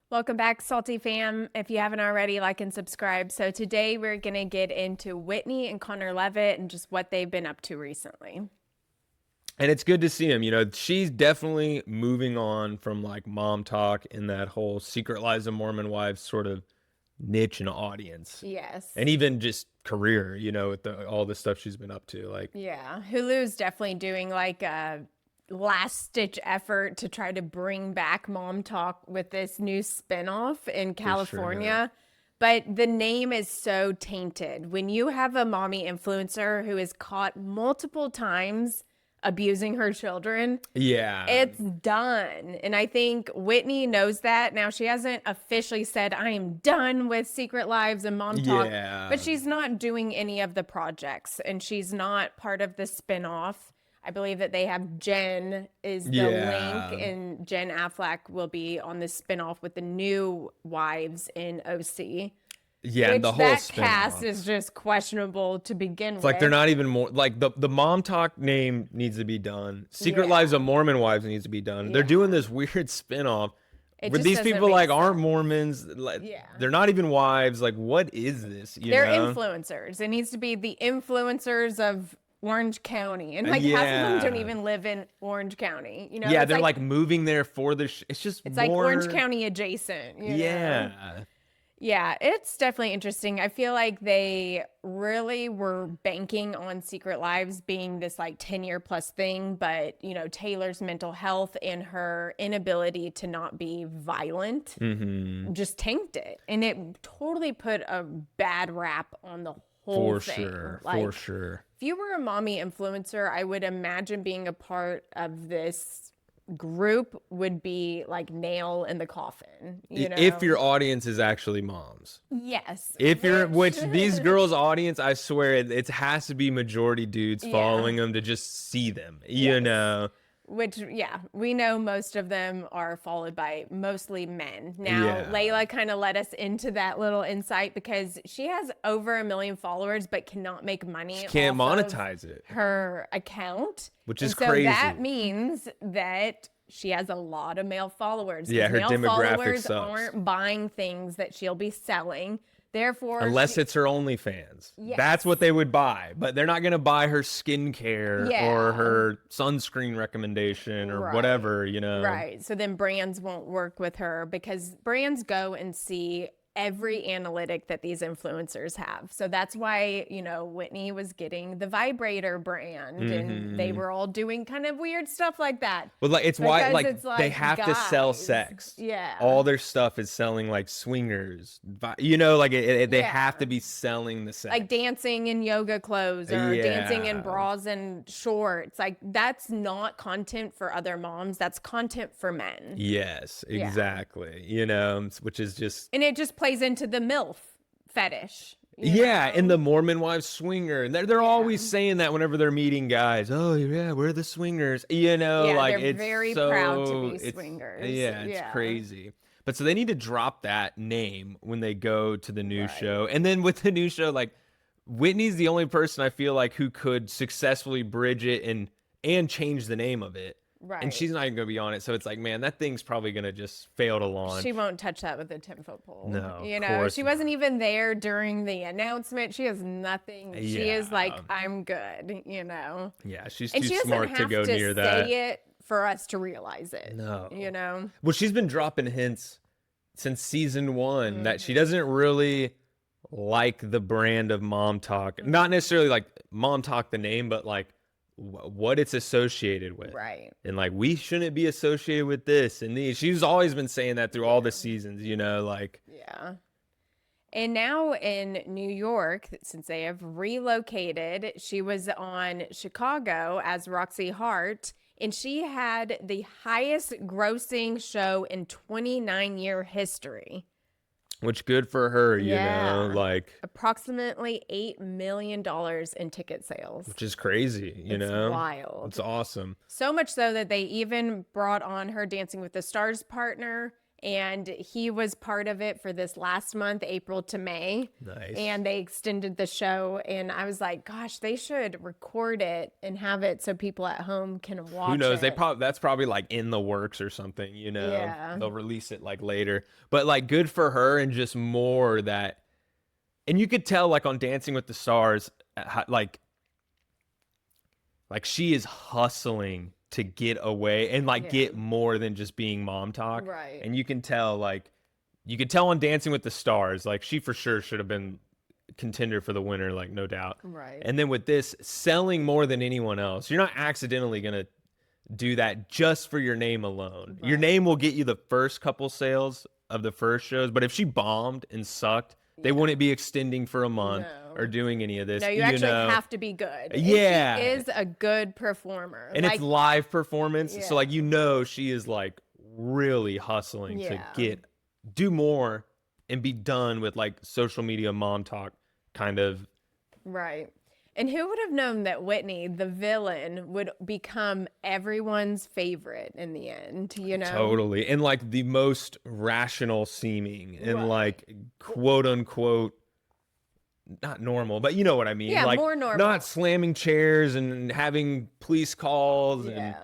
Welcome back, Salty fam. If you haven't already, like and subscribe. So today we're going to get into Whitney and Connor Levitt and just what they've been up to recently. And it's good to see him. She's definitely moving on from like Momtok and that whole Secret Lives of Mormon Wives sort of niche and audience. Yes. And even just career, with all the stuff she's been up to. Yeah. Hulu's definitely doing like a last stitch effort to try to bring back Momtok with this new spinoff in For sure. California. But the name is so tainted. When you have a mommy influencer who is caught multiple times abusing her children, Yeah. it's done. And I think Whitney knows that. Now, she hasn't officially said, I am done with Secret Lives and Mom Talk, Yeah. but she's not doing any of the projects and she's not part of the spinoff. I believe that they have Jen is the link, Yeah. and Jen Affleck will be on the spinoff with the new wives in OC, Yeah, and which the whole that cast spinoff. is just questionable to begin It's like they're with. not even more like the Momtok name needs to be done. Secret Yeah. Lives of Mormon Wives needs to be done. They're doing Yeah. this weird spinoff It where just these doesn't people make like aren't sense. Mormons. Like Yeah. they're not even wives. Like what is this? They're influencers. It needs to be the influencers of Orange County. And like half of them don't Yeah. even live in Orange County. Yeah, It's they're like like moving there for the it's just it's like Orange more. County adjacent. Yeah. Yeah, it's definitely interesting. I feel like they really were banking on Secret Lives being this like 10-year plus thing, but Taylor's mental health and her inability to not be violent Mm-hmm. just tanked it. And it totally put a bad rap on the whole For thing. sure. Like, For sure. if you were a mommy influencer, I would imagine being a part of this group would be like nail in the coffin. If your audience is actually moms. Yes. If you're, Which, which these girls' audience, I swear it has to be majority dudes yeah. following them to just see them, Yes. Which, yeah, we know most of them are followed by mostly men. Now, Yeah. Layla kind of let us into that little insight because she has over 1 million followers, but cannot make money She can't off of monetize it, her account. which And is so that crazy. means that she has a lot of male followers Yeah, because her male demographic followers sucks. aren't buying things that she'll be selling. Therefore, Unless it's her OnlyFans. yes. That's what they would buy. But they're not going to buy her skincare or Yeah. her sunscreen recommendation or Right. whatever. Right. So then brands won't work with her because brands go and see every analytic that these influencers have. So that's why, Whitney was getting the vibrator brand and they were all doing kind of weird stuff like that. But like it's why Because like it's they like, have to sell guys. sex. Yeah. All their stuff is selling like swingers. Like they have Yeah. to be selling the sex. Like dancing in yoga clothes or dancing in Yeah. bras and shorts. Like that's not content for other moms. That's content for men. Yes, Yeah. exactly. Which is just And it just plays into the MILF fetish. yeah, and the Mormon wives swinger. And they're always saying that whenever they're meeting guys. Oh yeah, we're the swingers. Yeah, Like they're it's very so proud to be it's swingers. yeah, it's crazy. But so they need to drop that name when they go to the new Right. show. And then with the new show, like Whitney's the only person I feel like who could successfully bridge it and change the name of it. Right. And she's not even gonna be on it. So it's like, man, that thing's probably gonna just fail to launch. She won't touch that with a 10-foot pole. No, of course She wasn't even there during the announcement. She has nothing. She is like, Yeah. I'm good, Yeah, she's And too she doesn't smart have to go near say that. it for us to realize it. No. Well, she's been dropping hints since season one that she doesn't really like the brand of Mom Talk. Not necessarily like Mom Talk the name, but like what it's associated with. Right. And like we shouldn't be associated with this and these. She's always been saying that through all the seasons, like Yeah. And now in New York, since they have relocated, she was on Chicago as Roxy Hart, and she had the highest grossing show in 29-year history. which good for her, Yeah. like Approximately $8 million in ticket sales. which is crazy, It's wild. It's awesome. So much so that they even brought on her Dancing with the Stars partner And he was part of it for this last month, April to May. Nice. And they extended the show. And I was like, gosh, they should record it and have it so people at home can watch Who knows? it. They probably that's probably like in the works or something, you know. Yeah. They'll release it like later. But like good for her and just more that and you could tell like on Dancing with the Stars like she is hustling to get away and like get more than just being Momtok. Right. And you can tell on Dancing with the Stars, like she for sure should have been contender for the winner, like no doubt. Right. And then with this, selling more than anyone else, you're not accidentally gonna do that just for your name alone. Your name will get you the first couple sales of the first shows, but if she bombed and sucked, they wouldn't be extending for a month or doing any of this. No, you actually have to be good. Yeah. And she is a good performer. And it's live performance. So like, she is like really hustling to do more and be done with like social media mom talk kind of. Right. And who would have known that Whitney, the villain, would become everyone's favorite in the end, you know? Totally. And like the most rational seeming and like quote unquote, not normal, but you know what I mean? Yeah, like more normal. Not slamming chairs and having police calls and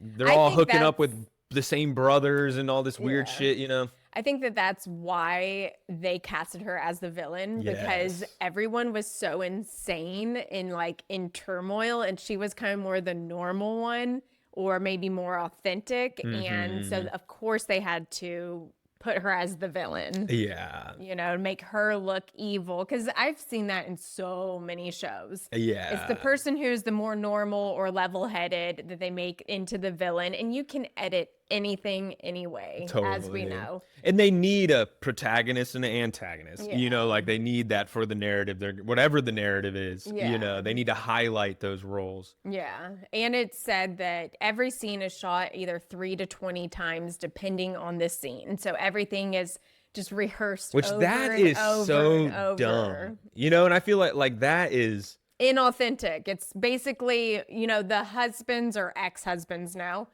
they're all hooking up with the same brothers and all this weird shit, you know? I think that that's why they casted her as the villain because everyone was so insane and like in turmoil, and she was kind of more the normal one or maybe more authentic. And so, of course, they had to put her as the villain. Yeah. You know, make her look evil. Because I've seen that in so many shows. Yeah. It's the person who's the more normal or level-headed that they make into the villain. And you can edit anything anyway, as we know. And they need a protagonist and an antagonist. You know, like they need that for the narrative. Whatever the narrative is, you know, they need to highlight those roles. Yeah. And it said that every scene is shot either 3 to 20 times depending on the scene. So everything is just rehearsed Which over that and is over so and over. dumb. You know, and I feel like that is inauthentic. It's basically, you know, the husbands or ex-husbands now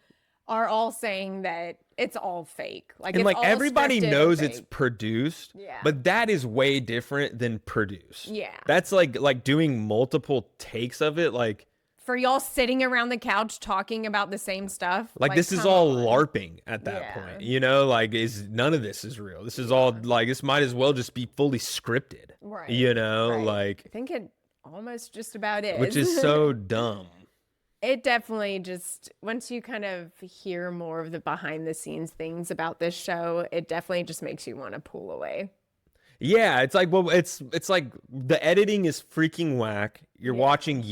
are all saying that it's all fake. Like, and it's like all everybody knows fake. it's produced, but that is way different than produced. Yeah. That's like doing multiple takes of it. Like for y'all sitting around the couch talking about the same stuff. Like this is all LARPing at that point, you know, like none of this is real. This is all like, this might as well just be fully scripted, you know, like I think it almost just about is. Which is so dumb. It definitely just, once you kind of hear more of the behind the scenes things about this show, it definitely just makes you want to pull away. Yeah, it's like, well, it's like the editing is freaking whack. You're watching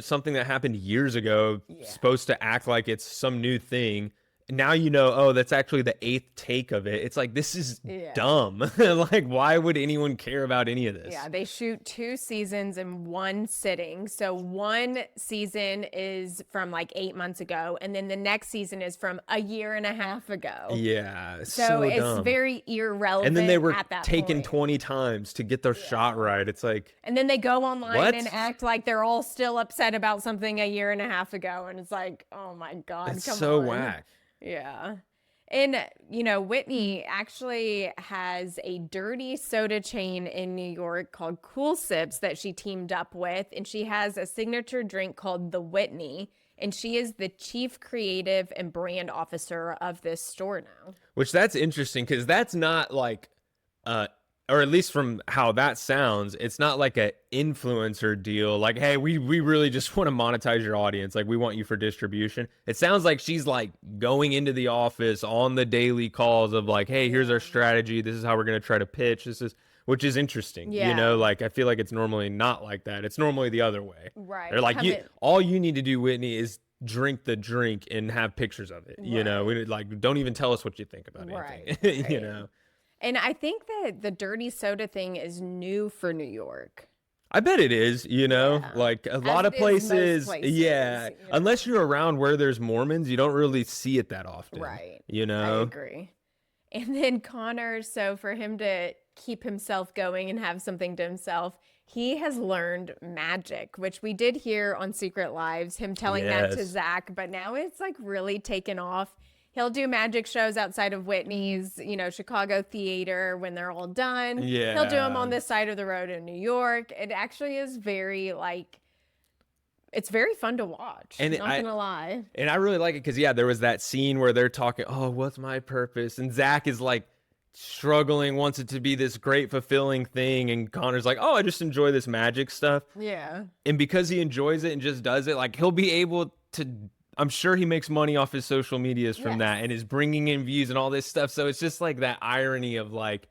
something that happened years ago, supposed to act like it's some new thing. Now you know, oh, that's actually the 8th take of it. It's like, this is dumb. Like, why would anyone care about any of this? Yeah, they shoot 2 seasons in one sitting. So one season is from like 8 months ago, and then the next season is from a year and a half ago. Yeah, so it's dumb. very irrelevant. And then they were at that taken point. 20 times to get their shot right. It's like, and then they go online and act like they're all still upset about something a year and a half ago, and it's like, oh my God, it's come so on. whack. Yeah. And, you know, Whitney actually has a dirty soda chain in New York called Cool Sips that she teamed up with. And she has a signature drink called the Whitney. And she is the chief creative and brand officer of this store now. Which that's interesting because that's not like, or at least from how that sounds, it's not like an influencer deal. Like, hey, we really just want to monetize your audience. Like, we want you for distribution. It sounds like she's like going into the office on the daily calls of like, hey, here's our strategy. This is how we're going to try to pitch. Which is interesting. You know, like I feel like it's normally not like that. It's normally the other way. Right. They're like, all you need to do, Whitney, is drink the drink and have pictures of it. You know, we like, don't even tell us what you think about anything. You know. And I think that the dirty soda thing is new for New York. I bet it is, you know, like a lot of places, unless you're around where there's Mormons, you don't really see it that often. Right. You know? I agree. And then Connor, so for him to keep himself going and have something to himself, he has learned magic, which we did hear on Secret Lives, him telling that to Zach, but now it's like really taken off. He'll do magic shows outside of Whitney's, Chicago theater when they're all done. He'll do them Yeah. on this side of the road in New York. It actually is very it's very fun to watch. And Not gonna lie. And I really like it because, yeah, there was that scene where they're talking, oh, what's my purpose? And Zach is like struggling, wants it to be this great, fulfilling thing. And Connor's like, oh, I just enjoy this magic stuff. Yeah. And because he enjoys it and just does it, like, he'll be able to, I'm sure he makes money off his social medias from that and is bringing in views and all this stuff. So it's just like that irony of like,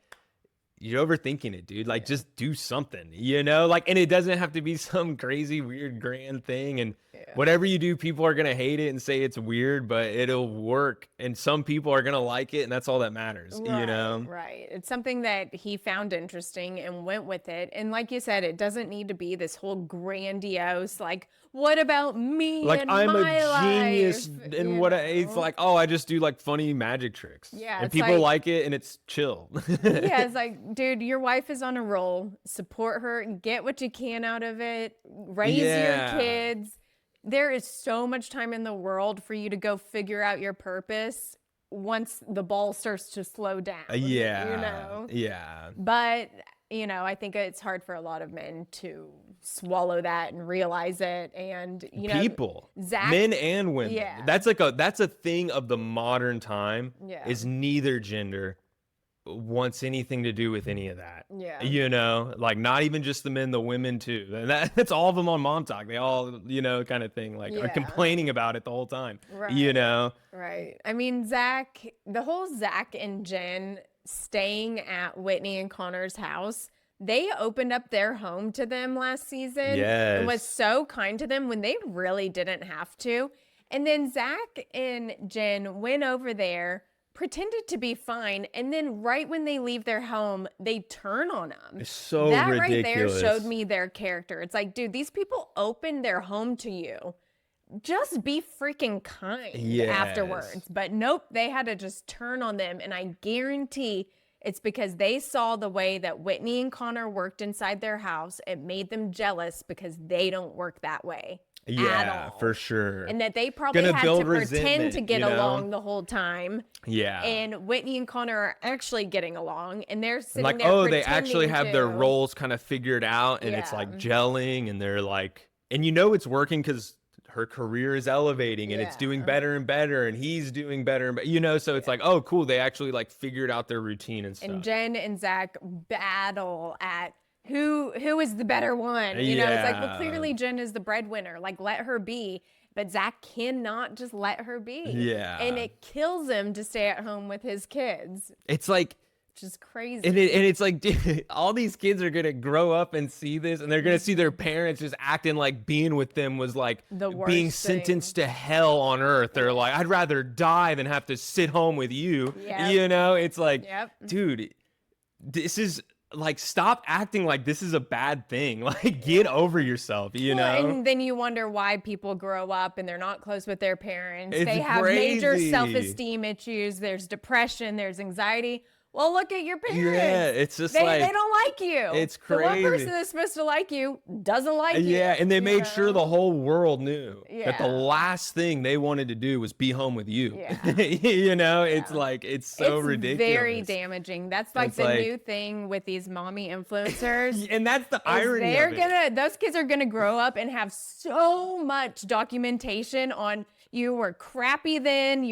you're overthinking it, dude. Like, just do something, Like, and it doesn't have to be some crazy, weird, grand thing. And whatever you do, people are going to hate it and say it's weird, but it'll work. And some people are going to like it. And that's all that matters, Right. It's something that he found interesting and went with it. And like you said, it doesn't need to be this whole grandiose, like, what about me? Like, and I'm my a genius life? in it's like, oh, I just do like funny magic tricks. Yeah. And people like it and it's chill. Yeah. It's like, dude, your wife is on a roll. Support her. Get what you can out of it. Raise your kids. There is so much time in the world for you to go figure out your purpose once the ball starts to slow down. Yeah. But, I think it's hard for a lot of men to swallow that and realize it. And, people, Zach, men and women. Yeah. That's a thing of the modern time is neither gender wants anything to do with any of that. Yeah. Like not even just the men, the women too. And that's all of them on Momtok. They all, kind of thing, like are complaining about it the whole time. Right. Right. I mean, the whole Zach and Jen staying at Whitney and Connor's house, they opened up their home to them last season. Yes. And was so kind to them when they really didn't have to. And then Zach and Jen went over there, pretended to be fine, and then right when they leave their home, they turn on them. It's so that ridiculous. Right there showed me their character. It's like, dude, these people opened their home to you. Just be freaking kind afterwards. But nope, they had to just turn on them. And I guarantee it's because they saw the way that Whitney and Connor worked inside their house. It made them jealous because they don't work that way. Yeah, for sure. And that they probably had to pretend to get along the whole time. Yeah. And Whitney and Connor are actually getting along. And they're sitting like, there oh, they actually have their roles kind of figured out. And it's like gelling. And they're like, and it's working because her career is elevating and it's doing better and better. And he's doing better. And so it's like, oh, cool. They actually like figured out their routine and stuff. And Jen and Zach battle at who is the better one? It's like, well, clearly Jen is the breadwinner. Like, let her be. But Zach cannot just let her be. Yeah. And it kills him to stay at home with his kids. It's like, just crazy. And it's like, dude, all these kids are going to grow up and see this, and they're going to see their parents just acting like being with them was like being sentenced to hell on earth. They're like, I'd rather die than have to sit home with you. It's like, dude, this is like, stop acting like this is a bad thing. Like, get over yourself, know? And then you wonder why people grow up and they're not close with their parents. It's they have crazy. Major self-esteem issues. There's depression. There's anxiety. Well, look at your parents. Yeah, it's just they don't like you. It's crazy. The one person that's supposed to like you doesn't like you. Yeah, and they made sure the whole world knew that the last thing they wanted to do was be home with you. Yeah. It's like, it's so ridiculous. Very damaging. That's like the new thing with these mommy influencers. And that's the irony of it. Those kids are gonna grow up and have so much documentation on you were crappy then,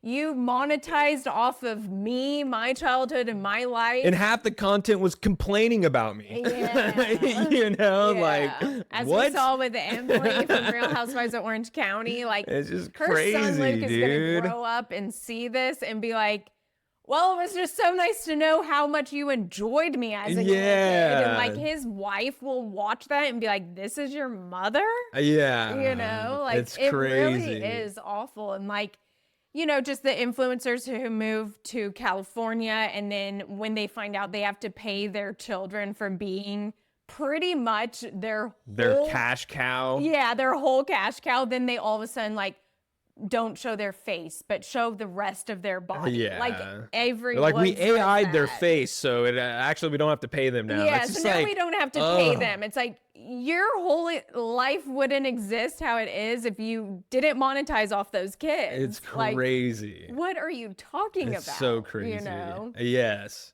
you monetized off of me, my childhood, and my life. And half the content was complaining about me. Yeah. Like, as what? we saw with Emily from Real Housewives of Orange County, like, it's just her crazy, son Luke is dude. gonna grow up and see this and be like, well, it was just so nice to know how much you enjoyed me as a kid. And like, his wife will watch that and be like, this is your mother? Yeah. Like, it's it crazy. really is awful. And like, just the influencers who move to California, and then when they find out they have to pay their children for being pretty much their cash cow. Yeah, their whole cash cow. Then they all of a sudden like don't show their face, but show the rest of their body. Yeah. Like we AI'd their face, so it actually we don't have to pay them now. Yeah, it's so just now like, we don't have to pay them. It's like, your whole life wouldn't exist how it is if you didn't monetize off those kids. It's crazy. Like, what are you talking It's about? so crazy. You know? Yes.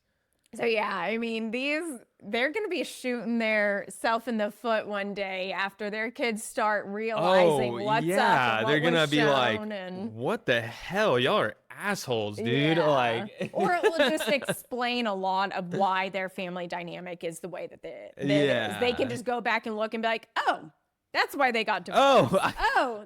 So yeah, I mean, they're gonna be shooting their self in the foot one day after their kids start realizing what's up and what they're gonna was be like, and what the hell? Y'all are assholes, dude. yeah. Like, or it will just explain a lot of why their family dynamic is the way that it is. They Yeah. can just go back and look and be like, oh, that's why they got divorced.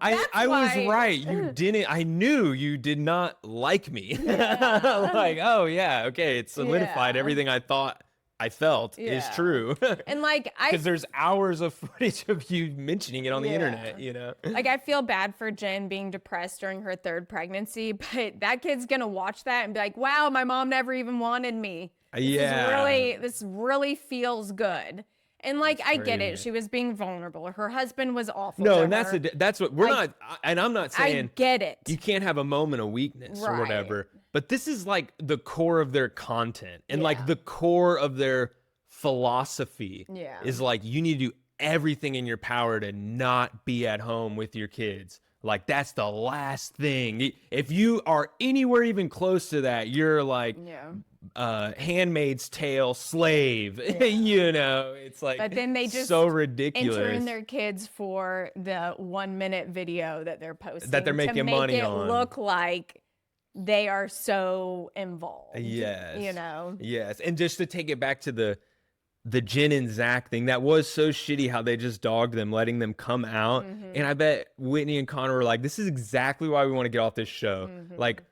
I was right. You didn't. I knew you did not like me. Yeah. Like, oh yeah, okay. It solidified Yeah. everything I thought I felt is Yeah. true. And like Because there's hours of footage of you mentioning it on the Yeah. internet. You know. like I feel bad for Jen being depressed during her third pregnancy, but that kid's gonna watch that and be like, wow, my mom never even wanted me. This really feels good. And like I get it, crazy. she was being vulnerable. Her husband was awful. No, to and her. that's what we're Like, not. And I'm not saying I get it. you can't have a moment of weakness or Right. whatever. But this is like the core of their content and like Yeah. the core of their philosophy Yeah. is like you need to do everything in your power to not be at home with your kids. Like that's the last thing. If you are anywhere even close to that, you're like Yeah. Handmaid's Tale slave. You know, it's like But then they just so ridiculous. enter in their kids for the 1 minute video that they're posting That they're making to make money it on. look like they are so involved. Yes. You know? Yes. And just to take it back to the Jen and Zach thing, that was so shitty how they just dogged them, letting them come out. And I bet Whitney and Connor were like, this is exactly why we want to get off this show. Like,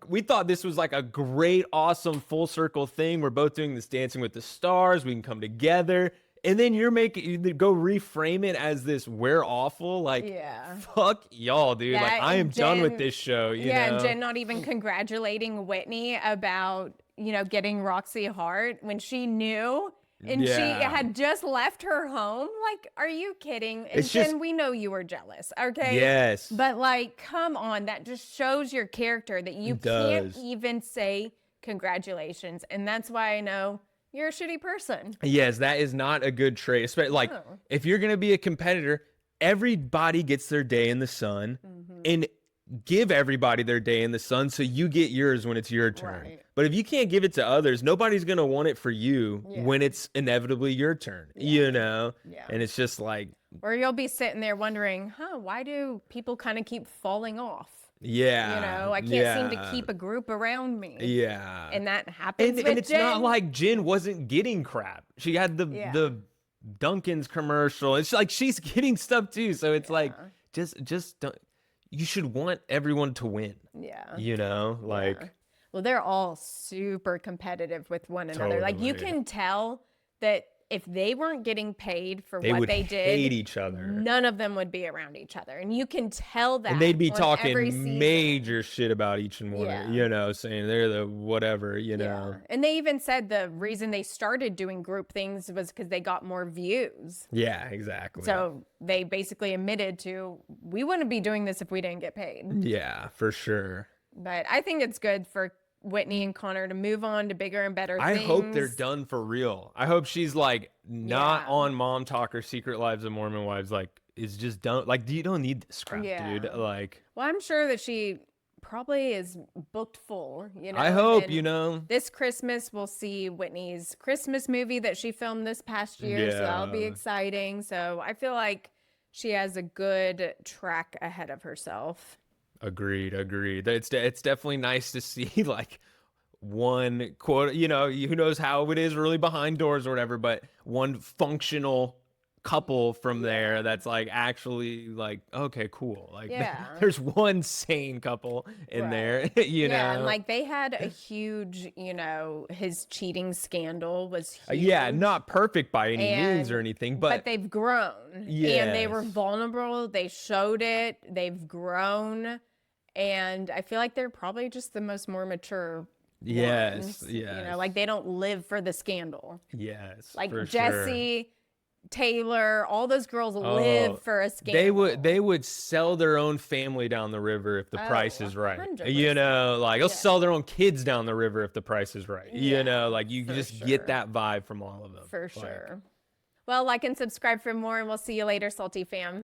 we thought this was like a great, awesome full circle thing. We're both doing this Dancing with the Stars. We can come together. And then you go reframe it as this, we're awful. Like, Yeah. fuck y'all, dude. That Like, I am and done with Jen- this show. You know? and Jen not even congratulating Whitney about, getting Roxy Hart when she knew and she Yeah. had just left her home. Like, are you kidding? And It's Jen, just- we know you were jealous, okay? Yes. But like, come on, that just shows your character that you It can't does. even say congratulations. And that's why I know you're a shitty person. Yes, that is not a good trait. Like, No. if you're going to be a competitor, everybody gets their day in the sun and give everybody their day in the sun so you get yours when it's your turn. Right. But if you can't give it to others, nobody's going to want it for you Yeah. when it's inevitably your turn, you know? Yeah. And it's just like, Or you'll be sitting there wondering, why do people kind of keep falling off? yeah. I can't seem to keep a group around me. Yeah. And that happens with And it's Jen. not like Jen wasn't getting crap. She had the Dunkin's commercial. It's like she's getting stuff too. So it's like just don't. You should want everyone to win. Yeah. You know, like Yeah. Well, they're all super competitive with one another. Like you Totally. can tell that if they weren't getting paid for they what would they did, hate each other, none of them would be around each other. And you can tell that. and they'd be on every talking season. major shit about each and one. Yeah. You know, saying they're the whatever. You know. Yeah. And they even said the reason they started doing group things was because they got more views. Yeah, exactly. So they basically admitted to, we wouldn't be doing this if we didn't get paid. yeah, for sure. But I think it's good for Whitney and Connor to move on to bigger and better I things. hope they're done for real. I hope she's like not Yeah. on Momtok or Secret Lives of Mormon Wives. Like, is just done. Like, you don't need this crap, Yeah. dude. Like, Well, I'm sure that she probably is booked full, I hope, and this Christmas we'll see Whitney's Christmas movie that she filmed this past year. So that'll be Yeah. exciting. So I feel like she has a good track ahead of herself. Agreed. It's definitely nice to see like one quote. You know, who knows how it is really behind doors or whatever, but one functional couple from there that's like actually like, okay, cool. Like Yeah. there's one sane couple in there. You know, Yeah, and like they had a huge, his cheating scandal was huge. yeah, not perfect by any means or And- anything, But they've grown. And they were Yes. vulnerable. They showed it. They've grown. And I feel like they're probably just the most more mature yes, ones. yes, Like they don't live for the scandal. yes, Like for sure. Jesse, Taylor, all those girls Oh, live for a scandal. They would sell their own family down the river if the price Oh, is right. 100%. Like they'll sell their own kids down the river if the price is right. Yeah, Like you for just sure. get that vibe from all of them. For Like, sure. Well, like and subscribe for more, and we'll see you later, Salty fam.